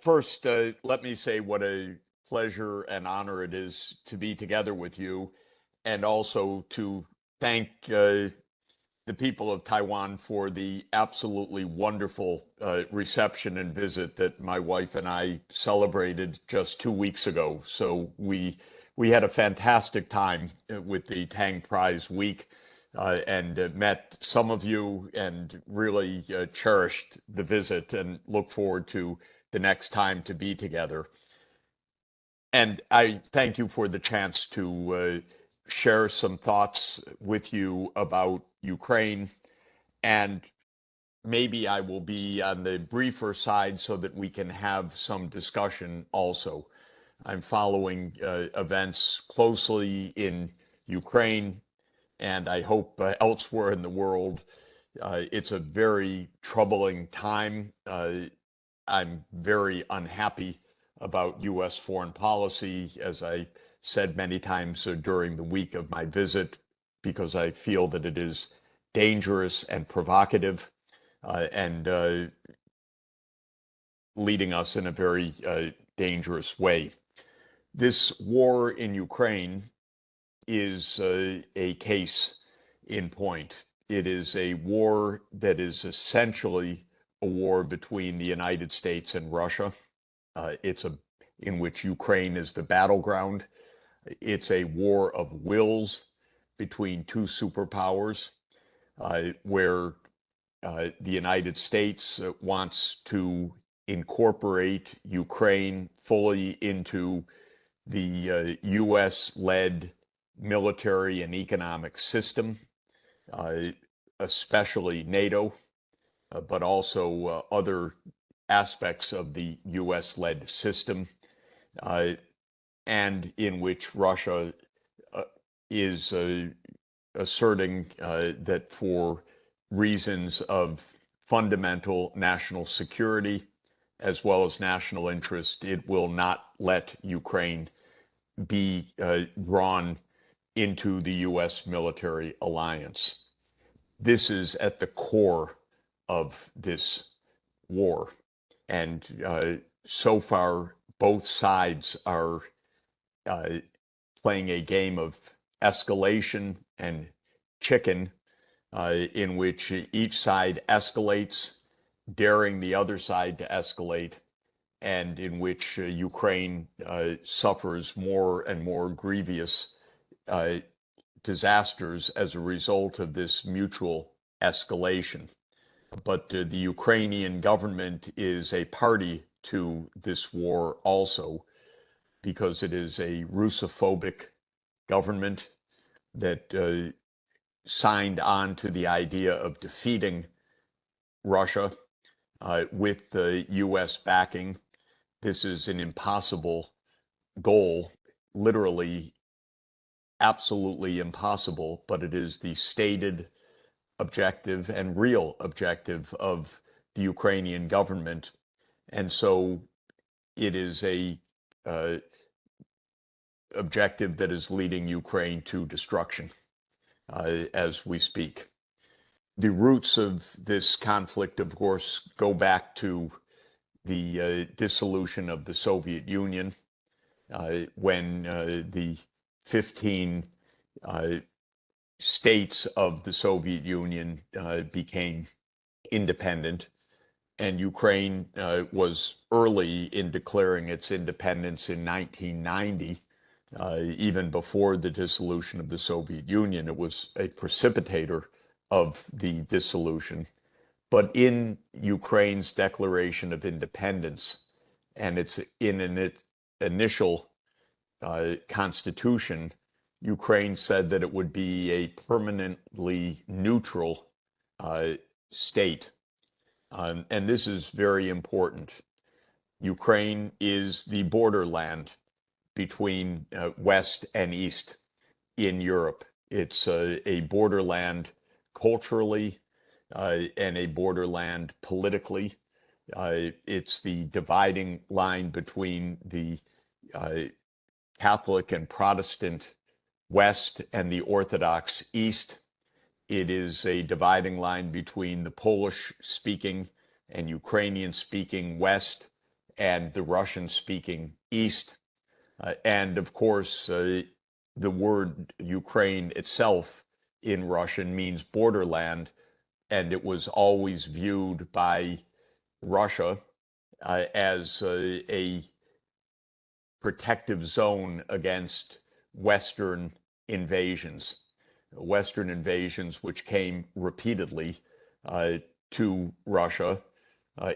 First, let me say what a pleasure and honor it is to be together with you, and also to thank the people of Taiwan for the absolutely wonderful reception and visit that my wife and I celebrated just 2 weeks ago. So we had a fantastic time with the Tang Prize Week. And met some of you and really cherished the visit and look forward to the next time to be together. And I thank you for the chance to share some thoughts with you about Ukraine. And maybe I will be on the briefer side so that we can have some discussion also. I'm following events closely in Ukraine, and I hope elsewhere in the world. It's a very troubling time. I'm very unhappy about U.S. foreign policy, as I said many times during the week of my visit, because I feel that it is dangerous and provocative and leading us in a very dangerous way. This war in Ukraine is a case in point. It is a war that is essentially a war between the United States and Russia. It's in which Ukraine is the battleground. It's a war of wills between two superpowers, where the United States wants to incorporate Ukraine fully into the U.S.-led military and economic system, especially NATO, but also other aspects of the U.S.-led system, and in which Russia is asserting that for reasons of fundamental national security as well as national interest, it will not let Ukraine be drawn into the U.S. military alliance. This is at the core of this war. And so far, both sides are playing a game of escalation and chicken, in which each side escalates, daring the other side to escalate, and in which Ukraine suffers more and more grievous disasters as a result of this mutual escalation. But the Ukrainian government is a party to this war also, because it is a Russophobic government that signed on to the idea of defeating Russia with the U.S. backing. This is an impossible goal, literally absolutely impossible, but it is the stated objective and real objective of the Ukrainian government. And so it is a objective that is leading Ukraine to destruction as we speak. The roots of this conflict, of course, go back to the dissolution of the Soviet Union, when the 15 states of the Soviet Union became independent. And Ukraine was early in declaring its independence in 1990. Even before the dissolution of the Soviet Union, it was a precipitator of the dissolution. But in Ukraine's declaration of independence, and it's in an initial constitution, Ukraine said that it would be a permanently neutral state. And this is very important. Ukraine is the borderland between West and East in Europe. It's a borderland culturally and a borderland politically. It's the dividing line between the Catholic and Protestant West and the Orthodox East. It is a dividing line between the Polish-speaking and Ukrainian-speaking West and the Russian-speaking East. And of course, the word Ukraine itself in Russian means borderland, and it was always viewed by Russia as a protective zone against Western invasions. Western invasions which came repeatedly to Russia,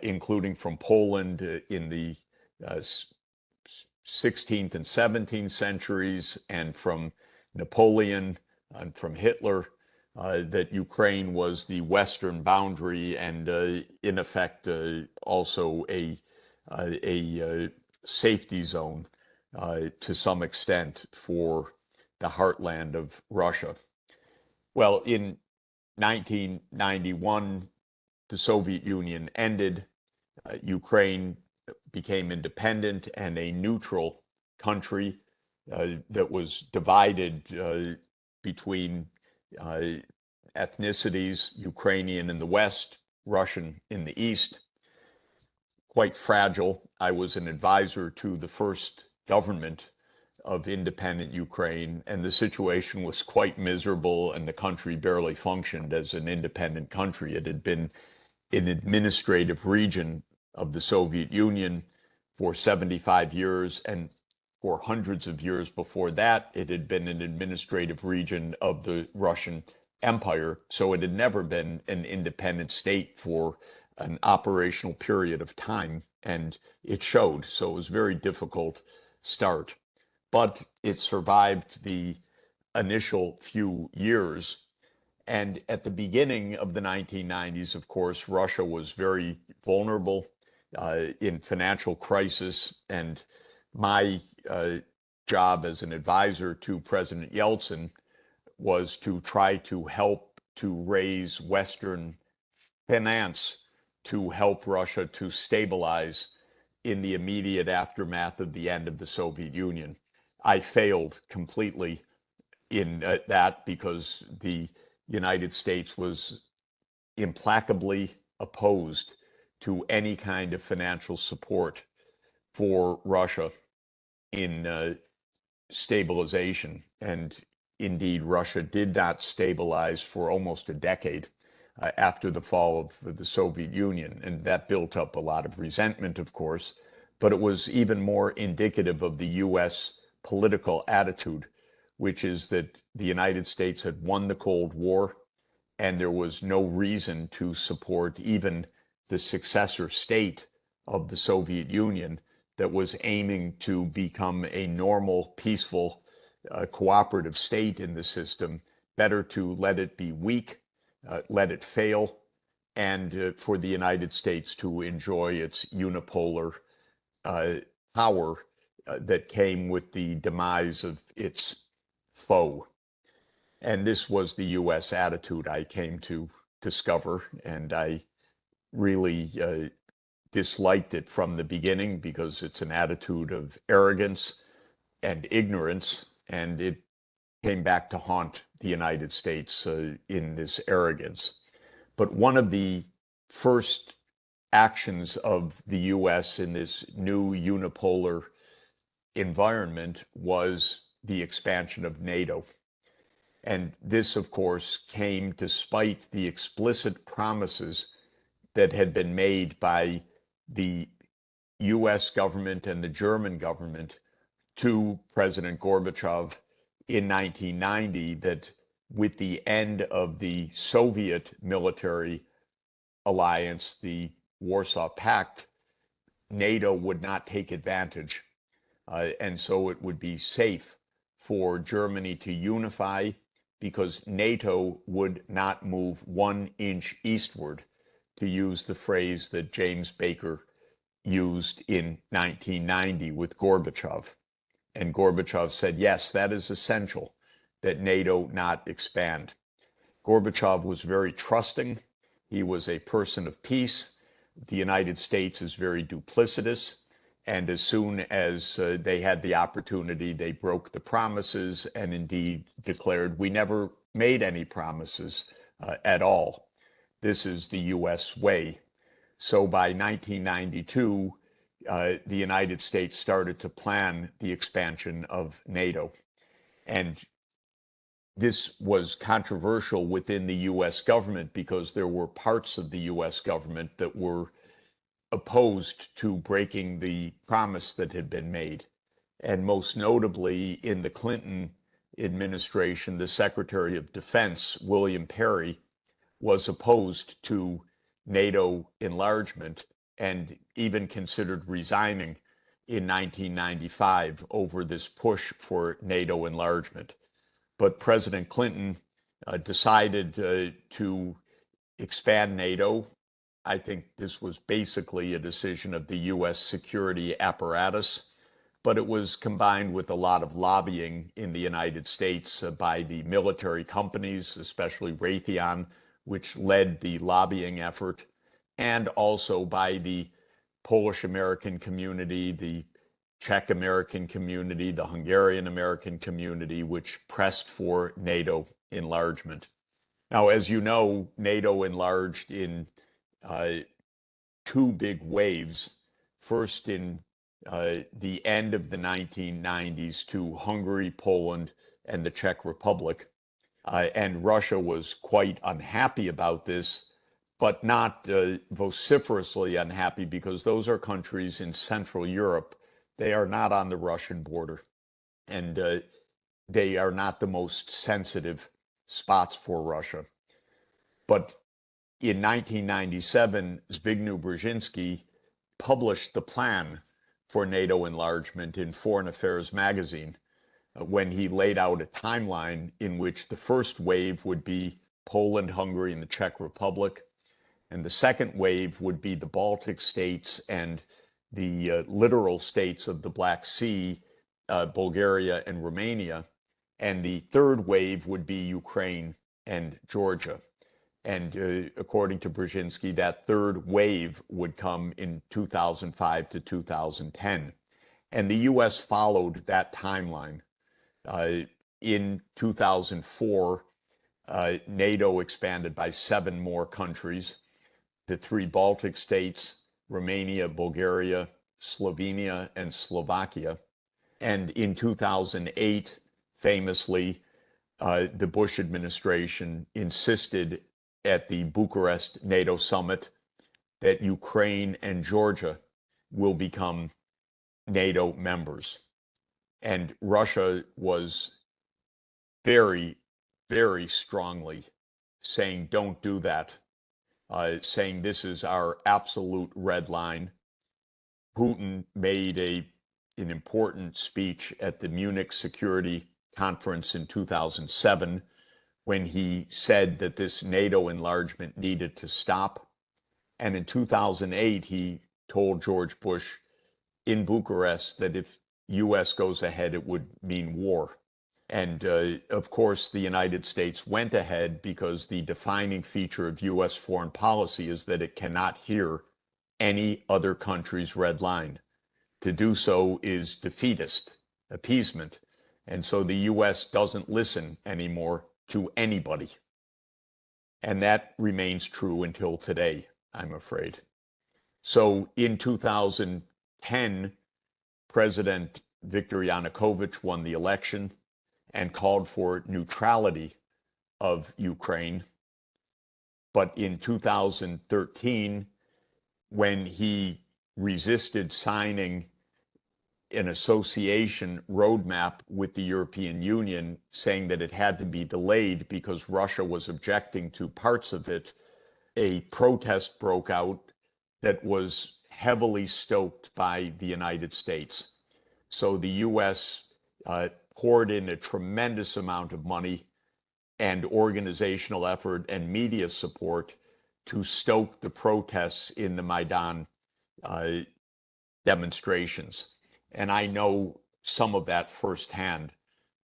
including from Poland in the 16th and 17th centuries, and from Napoleon and from Hitler, that Ukraine was the western boundary and, in effect, also a safety zone to some extent for the heartland of Russia. Well, in 1991, the Soviet Union ended. Ukraine became independent and a neutral country that was divided between ethnicities, Ukrainian in the West, Russian in the East. Quite fragile. I was an advisor to the first government of independent Ukraine, and the situation was quite miserable, and the country barely functioned as an independent country. It had been an administrative region of the Soviet Union for 75 years, and for hundreds of years before that, it had been an administrative region of the Russian Empire. So it had never been an independent state for an operational period of time, and it showed. So it was a very difficult start. But it survived the initial few years. And at the beginning of the 1990s, of course, Russia was very vulnerable in financial crisis. And my job as an advisor to President Yeltsin was to try to help to raise Western finance to help Russia to stabilize in the immediate aftermath of the end of the Soviet Union. I failed completely in that because the United States was implacably opposed to any kind of financial support for Russia in stabilization. And indeed, Russia did not stabilize for almost a decade after the fall of the Soviet Union. And that built up a lot of resentment, of course, but it was even more indicative of the US political attitude, which is that the United States had won the Cold War, and there was no reason to support even the successor state of the Soviet Union that was aiming to become a normal, peaceful, cooperative state in the system. Better to let it be weak, let it fail, and for the United States to enjoy its unipolar power that came with the demise of its foe. And this was the US attitude I came to discover, and I really disliked it from the beginning because it's an attitude of arrogance and ignorance, and it came back to haunt the United States in this arrogance. But one of the first actions of the US in this new unipolar environment was the expansion of NATO. And this, of course, came despite the explicit promises that had been made by the US government and the German government to President Gorbachev in 1990 that with the end of the Soviet military alliance, the Warsaw Pact, NATO would not take advantage. And so it would be safe for Germany to unify because NATO would not move 1 inch eastward, to use the phrase that James Baker used in 1990 with Gorbachev. And Gorbachev said, yes, that is essential, that NATO not expand. Gorbachev was very trusting. He was a person of peace. The United States is very duplicitous. And as soon as they had the opportunity, they broke the promises and indeed declared, we never made any promises at all. This is the US way. So by 1992, the United States started to plan the expansion of NATO. And this was controversial within the U.S. government because there were parts of the U.S. government that were opposed to breaking the promise that had been made. And most notably in the Clinton administration, the Secretary of Defense, William Perry, was opposed to NATO enlargement and even considered resigning in 1995 over this push for NATO enlargement. But President Clinton decided to expand NATO. I think this was basically a decision of the U.S. security apparatus, but it was combined with a lot of lobbying in the United States by the military companies, especially Raytheon, which led the lobbying effort, and also by the Polish American community, the Czech American community, the Hungarian American community, which pressed for NATO enlargement. Now, as you know, NATO enlarged in two big waves. First, in the end of the 1990s to Hungary, Poland, and the Czech Republic. And Russia was quite unhappy about this, but not vociferously unhappy, because those are countries in Central Europe. They are not on the Russian border, and they are not the most sensitive spots for Russia. But in 1997, Zbigniew Brzezinski published the plan for NATO enlargement in Foreign Affairs magazine, when he laid out a timeline in which the first wave would be Poland, Hungary, and the Czech Republic, and the second wave would be the Baltic states and the littoral states of the Black Sea, Bulgaria and Romania, and the third wave would be Ukraine and Georgia. And according to Brzezinski, that third wave would come in 2005 to 2010. And the U.S. followed that timeline. In 2004, NATO expanded by 7 more countries: the 3 Baltic states, Romania, Bulgaria, Slovenia, and Slovakia. And in 2008, famously, the Bush administration insisted at the Bucharest NATO summit that Ukraine and Georgia will become NATO members. And Russia was very, very strongly saying, don't do that, saying this is our absolute red line. Putin made an important speech at the Munich Security Conference in 2007 when he said that this NATO enlargement needed to stop. And in 2008, he told George Bush in Bucharest that if U.S. goes ahead, it would mean war. And of course, the United States went ahead because the defining feature of U.S. foreign policy is that it cannot hear any other country's red line. To do so is defeatist, appeasement. And so the U.S. doesn't listen anymore to anybody. And that remains true until today, I'm afraid. So in 2010, President Viktor Yanukovych won the election and called for neutrality of Ukraine. But in 2013, when he resisted signing an association roadmap with the European Union, saying that it had to be delayed because Russia was objecting to parts of it, a protest broke out that was heavily stoked by the United States. So the U.S. poured in a tremendous amount of money and organizational effort and media support to stoke the protests in the Maidan demonstrations. And I know some of that firsthand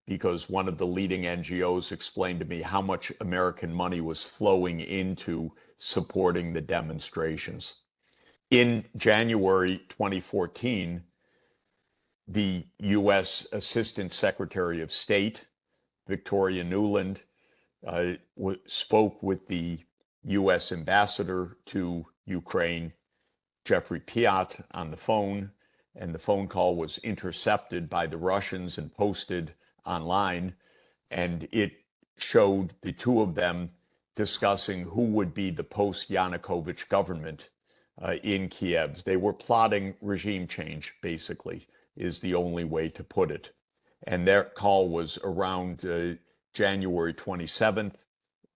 because one of the leading NGOs explained to me how much American money was flowing into supporting the demonstrations. In January 2014, the U.S. Assistant Secretary of State, Victoria Nuland, spoke with the U.S. ambassador to Ukraine Jeffrey Piat on the phone, and the phone call was intercepted by the Russians and posted online, and it showed the two of them discussing who would be the post-Yanukovych government in Kiev. They were plotting regime change, basically, is the only way to put it. And their call was around January 27th,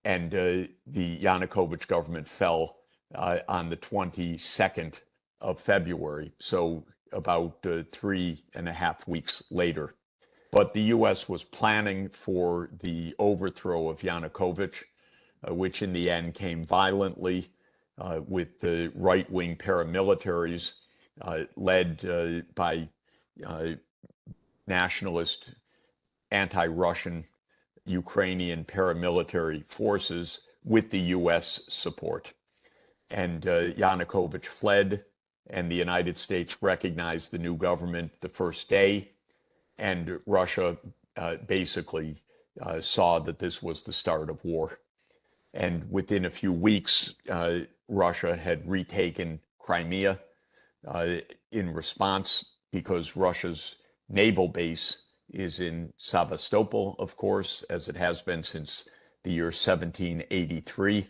and the Yanukovych government fell on the 22nd of February, so about 3.5 weeks later. But the U.S. was planning for the overthrow of Yanukovych, which in the end came violently with the right-wing paramilitaries led by nationalist, anti-Russian Ukrainian paramilitary forces with the U.S. support. And Yanukovych fled, and the United States recognized the new government the first day, and Russia basically saw that this was the start of war. And within a few weeks, Russia had retaken Crimea in response, because Russia's naval base is in Sevastopol, of course, as it has been since the year 1783.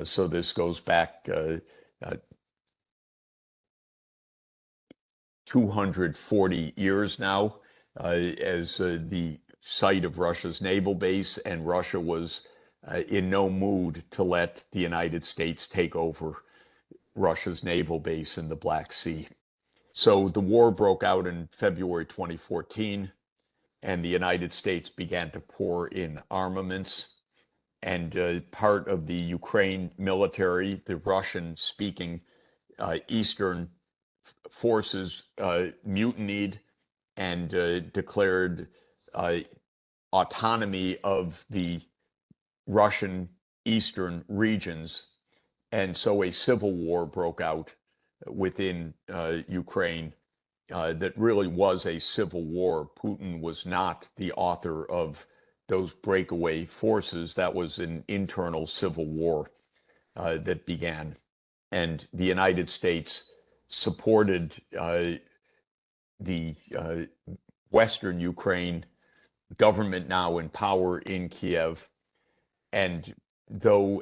So this goes back 240 years now as the site of Russia's naval base, and Russia was in no mood to let the United States take over Russia's naval base in the Black Sea. So the war broke out in February 2014, and the United States began to pour in armaments. And part of the Ukraine military, the Russian-speaking Eastern forces, mutinied and declared autonomy of the Russian eastern regions. And so a civil war broke out within Ukraine that really was a civil war. Putin was not the author of those breakaway forces. That was an internal civil war that began. And the United States supported the Western Ukraine government now in power in Kiev. And though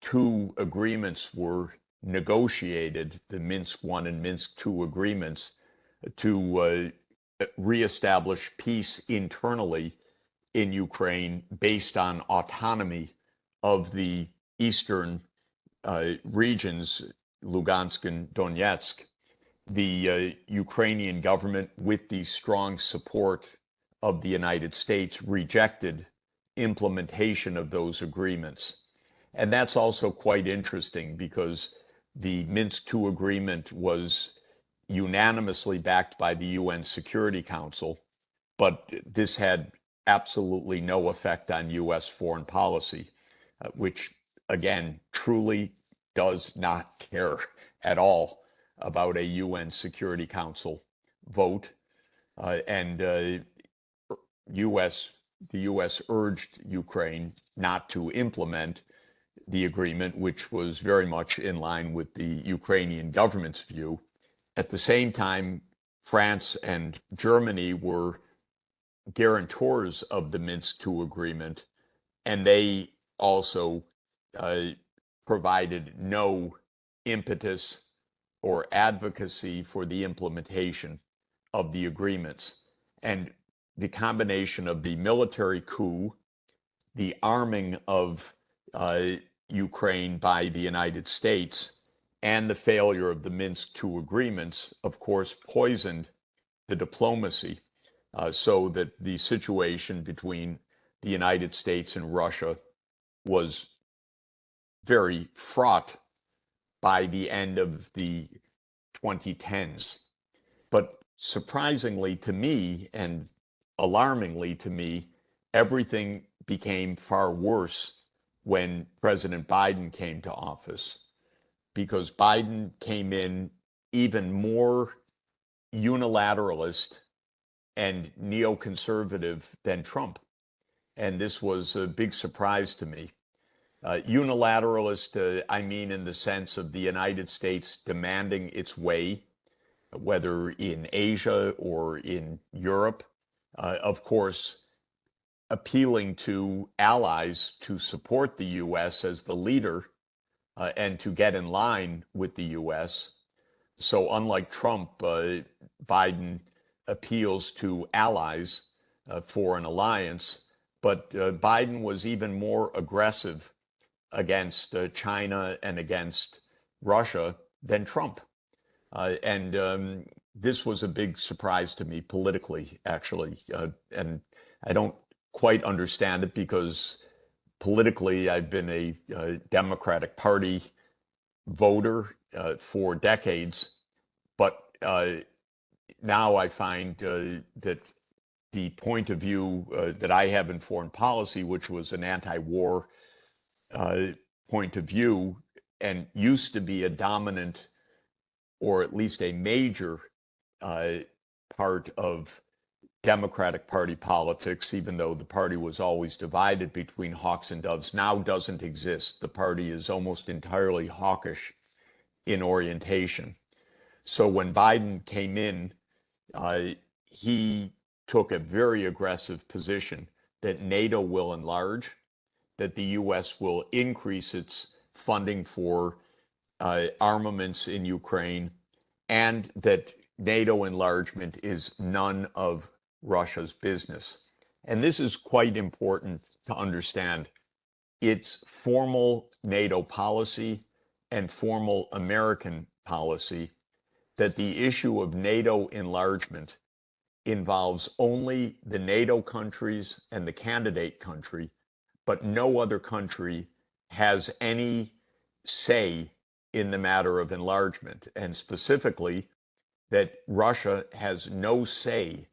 two agreements were negotiated, the Minsk I and Minsk II agreements, to reestablish peace internally in Ukraine based on autonomy of the eastern regions, Lugansk and Donetsk, the Ukrainian government, with the strong support of the United States, rejected implementation of those agreements. And that's also quite interesting, because the Minsk II agreement was unanimously backed by the UN Security Council, but this had absolutely no effect on U.S. foreign policy, which, again, truly does not care at all about a UN Security Council vote. And the U.S. urged Ukraine not to implement the agreement, which was very much in line with the Ukrainian government's view. At the same time, France and Germany were guarantors of the Minsk II agreement, and they also provided no impetus or advocacy for the implementation of the agreements. And the combination of the military coup, the arming of Ukraine by the United States, and the failure of the Minsk II agreements, of course, poisoned the diplomacy, so that the situation between the United States and Russia was very fraught by the end of the 2010s. But surprisingly to me, and alarmingly to me, everything became far worse when President Biden came to office, because Biden came in even more unilateralist and neoconservative than Trump. And this was a big surprise to me. Unilateralist, I mean in the sense of the United States demanding its way, whether in Asia or in Europe. Of course, appealing to allies to support the U.S. as the leader and to get in line with the U.S. So unlike Trump, Biden appeals to allies for an alliance, but Biden was even more aggressive against China and against Russia than Trump. And this was a big surprise to me politically, actually. And I don't quite understand it because politically I've been a Democratic Party voter for decades. But now I find that the point of view that I have in foreign policy, which was an anti-war point of view and used to be a dominant or at least a major part of Democratic Party politics, even though the party was always divided between hawks and doves, now doesn't exist. The party is almost entirely hawkish in orientation. So when Biden came in, he took a very aggressive position that NATO will enlarge, that the U.S. will increase its funding for armaments in Ukraine, and that NATO enlargement is none of Russia's business. And this is quite important to understand. It's formal NATO policy and formal American policy that the issue of NATO enlargement involves only the NATO countries and the candidate country, but no other country has any say in the matter of enlargement, and specifically that Russia has no say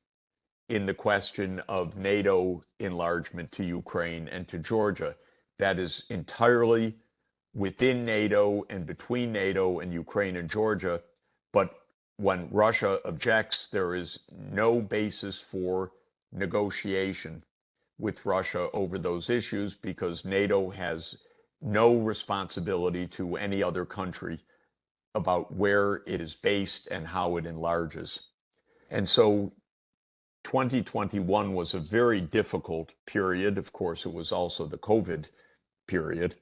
in the question of NATO enlargement to Ukraine and to Georgia. That is entirely within NATO and between NATO and Ukraine and Georgia. But when Russia objects, there is no basis for negotiation with Russia over those issues because NATO has no responsibility to any other country about where it is based and how it enlarges. And so 2021 was a very difficult period. Of course, it was also the COVID period,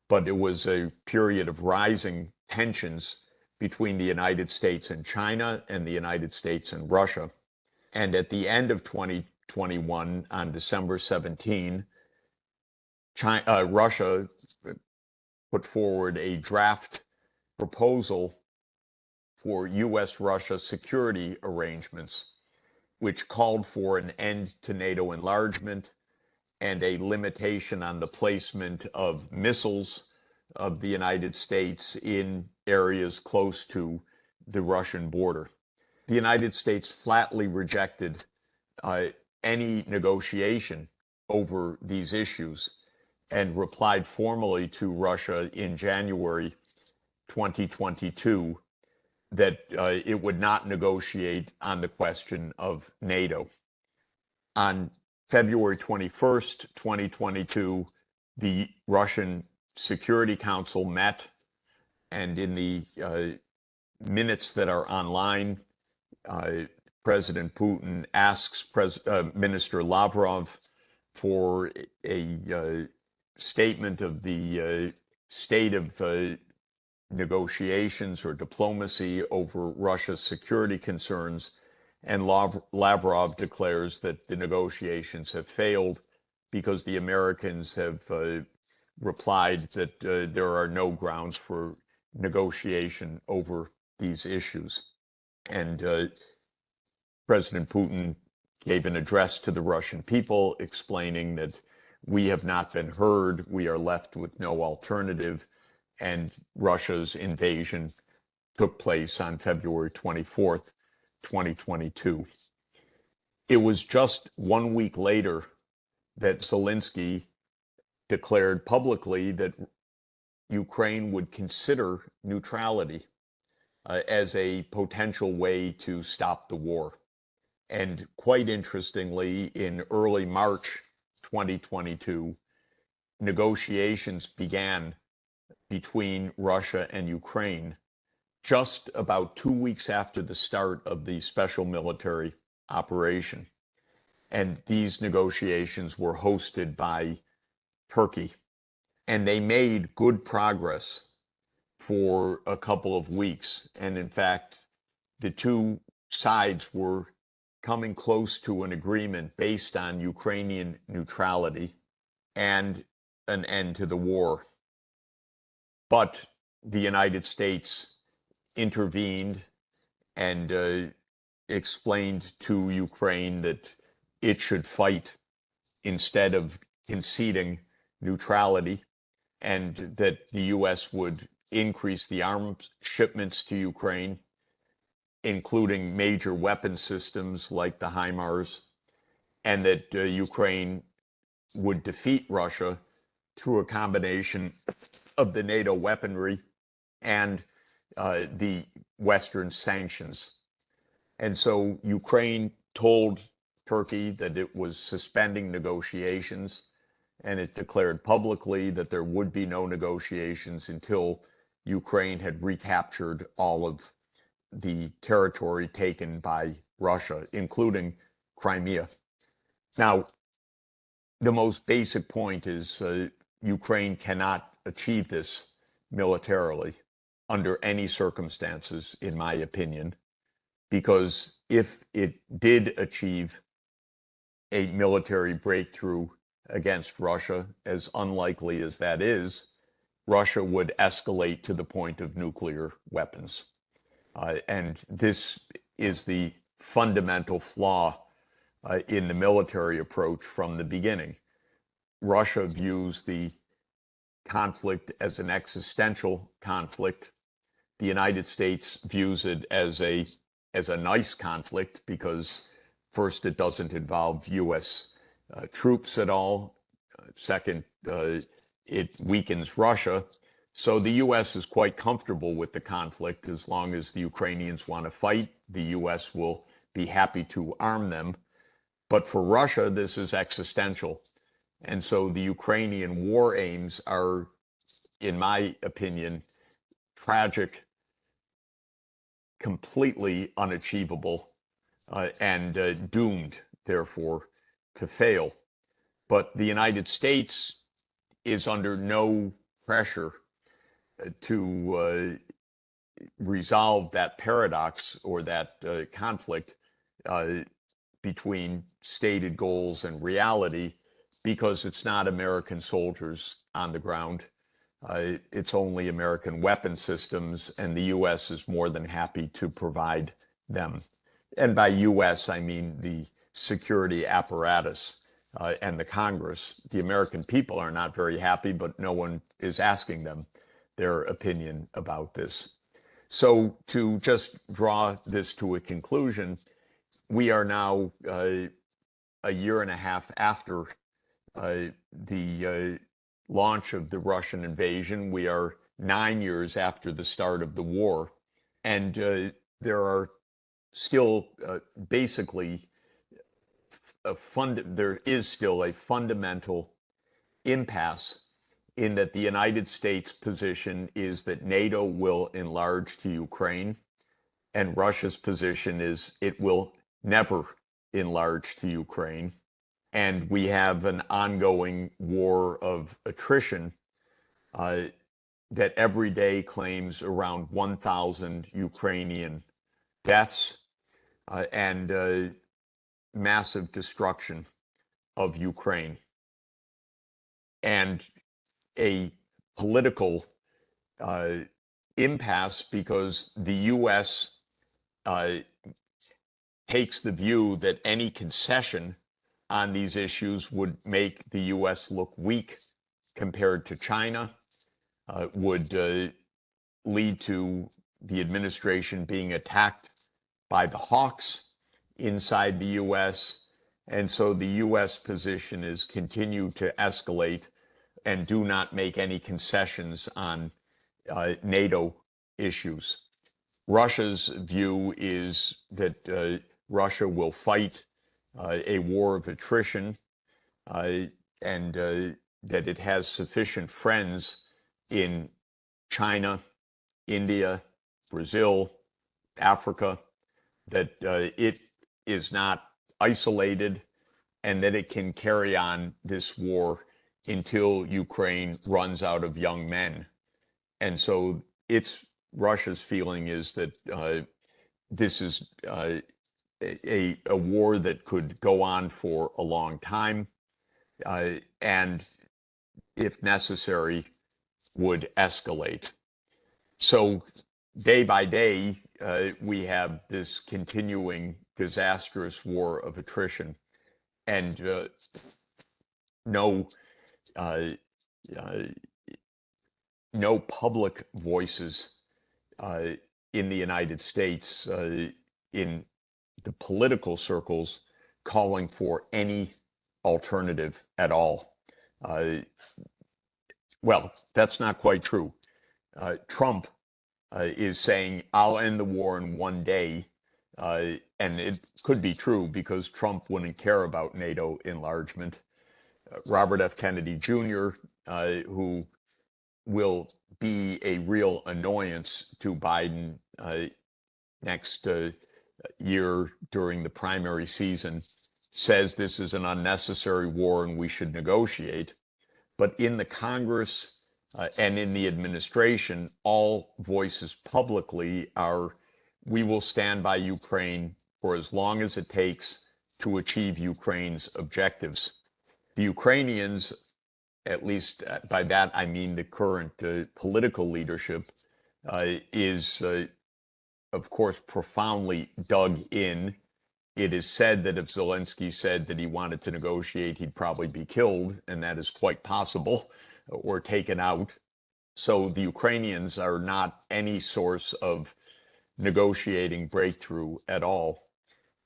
but it was a period of rising tensions between the United States and China and the United States and Russia. And at the end of 2021, on December 17, Russia put forward a draft proposal for U.S.-Russia security arrangements, which called for an end to NATO enlargement and a limitation on the placement of missiles of the United States in areas close to the Russian border. The United States flatly rejected any negotiation over these issues and replied formally to Russia in January 2022 that it would not negotiate on the question of NATO. On February 21st, 2022, the Russian Security Council met, and in the minutes that are online, President Putin asks Minister Lavrov for a statement of the state of negotiations or diplomacy over Russia's security concerns, and Lavrov declares that the negotiations have failed because the Americans have replied that there are no grounds for negotiation over these issues. And President Putin gave an address to the Russian people explaining that we have not been heard, we are left with no alternative, and Russia's invasion took place on February 24th, 2022. It was just 1 week later that Zelensky declared publicly that Ukraine would consider neutrality as a potential way to stop the war. And quite interestingly, in early March 2022, negotiations began between Russia and Ukraine just about 2 weeks after the start of the special military operation. And these negotiations were hosted by Turkey. And they made good progress for a couple of weeks. And in fact, the two sides were coming close to an agreement based on Ukrainian neutrality and an end to the war. But the United States intervened and explained to Ukraine that it should fight instead of conceding neutrality, and that the U.S. would increase the arms shipments to Ukraine, including major weapon systems like the HIMARS, and that Ukraine would defeat Russia through a combination of the NATO weaponry and the Western sanctions. And so Ukraine told Turkey that it was suspending negotiations, and it declared publicly that there would be no negotiations until Ukraine had recaptured all of the territory taken by Russia, including Crimea. Now, the most basic point is Ukraine cannot achieve this militarily under any circumstances, in my opinion, because if it did achieve a military breakthrough against Russia, as unlikely as that is, Russia would escalate to the point of nuclear weapons. And this is the fundamental flaw in the military approach from the beginning. Russia views the conflict as an existential conflict. The United States views it as a nice conflict because, first, it doesn't involve U.S. Troops at all. Second, it weakens Russia. So the U.S. is quite comfortable with the conflict. As long as the Ukrainians want to fight, the U.S. will be happy to arm them. But for Russia, this is existential. And so the Ukrainian war aims are, in my opinion, tragic, completely unachievable, and doomed, therefore, to fail. But the United States is under no pressure to resolve that paradox or that conflict between stated goals and reality, because it's not American soldiers on the ground. It's only American weapon systems, and the U.S. is more than happy to provide them. And by U.S., I mean the security apparatus and the Congress. The American people are not very happy, but no one is asking them their opinion about this. So to just draw this to a conclusion, we are now a year and a half after the launch of the Russian invasion. We are 9 years after the start of the war, and there are still basically there is still a fundamental impasse in that the United States position is that NATO will enlarge to Ukraine, and Russia's position is it will never enlarge to Ukraine. And we have an ongoing war of attrition that every day claims around 1,000 Ukrainian deaths and massive destruction of Ukraine, and a political impasse because the U.S. Takes the view that any concession on these issues would make the U.S. look weak compared to China, would lead to the administration being attacked by the hawks inside the U.S. And so the U.S. position is continue to escalate and do not make any concessions on NATO issues. Russia's view is that Russia will fight a war of attrition and that it has sufficient friends in China, India, Brazil, Africa, that it is not isolated, and that it can carry on this war until Ukraine runs out of young men. And so Russia's feeling is that this is a war that could go on for a long time, and if necessary, would escalate. So day by day, we have this continuing disastrous war of attrition, and no uh, uh, no public voices in the United States, in the political circles, calling for any alternative at all. Well, that's not quite true. Trump is saying, I'll end the war in one day. And it could be true because Trump wouldn't care about NATO enlargement. Robert F. Kennedy Jr., who will be a real annoyance to Biden next year during the primary season, says this is an unnecessary war and we should negotiate. But in the Congress and in the administration, all voices publicly are, we will stand by Ukraine for as long as it takes to achieve Ukraine's objectives. The Ukrainians, at least by that I mean the current political leadership, is, of course, profoundly dug in. It is said that if Zelensky said that he wanted to negotiate, he'd probably be killed, and that is quite possible, or taken out. So the Ukrainians are not any source of negotiating breakthrough at all.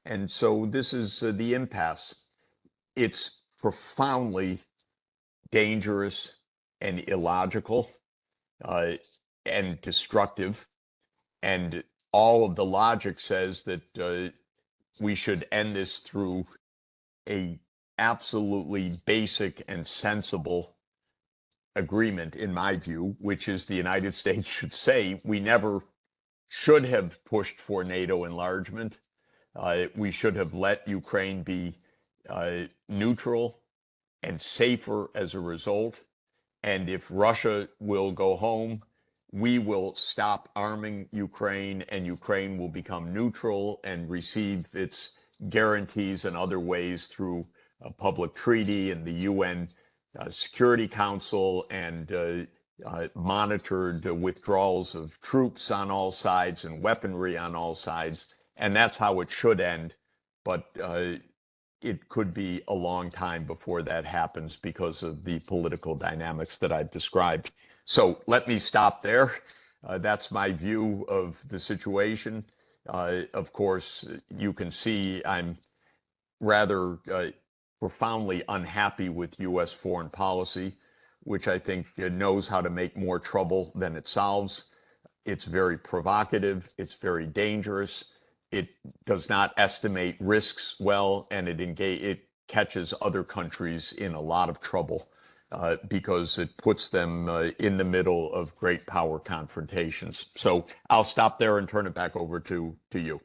And so this is the impasse. It's profoundly dangerous and illogical and destructive. And all of the logic says that we should end this through a absolutely basic and sensible agreement, in my view, which is the United States should say we never should have pushed for NATO enlargement. We should have let Ukraine be neutral and safer as a result. And if Russia will go home, we will stop arming Ukraine, and Ukraine will become neutral and receive its guarantees in other ways through a public treaty and the UN Security Council, and monitored withdrawals of troops on all sides and weaponry on all sides. And that's how it should end. But it could be a long time before that happens because of the political dynamics that I've described. So let me stop there. That's my view of the situation. Of course, you can see I'm rather profoundly unhappy with U.S. foreign policy, which I think knows how to make more trouble than it solves. It's very provocative. It's very dangerous. It does not estimate risks well, and it catches other countries in a lot of trouble because it puts them in the middle of great power confrontations. So I'll stop there and turn it back over to you.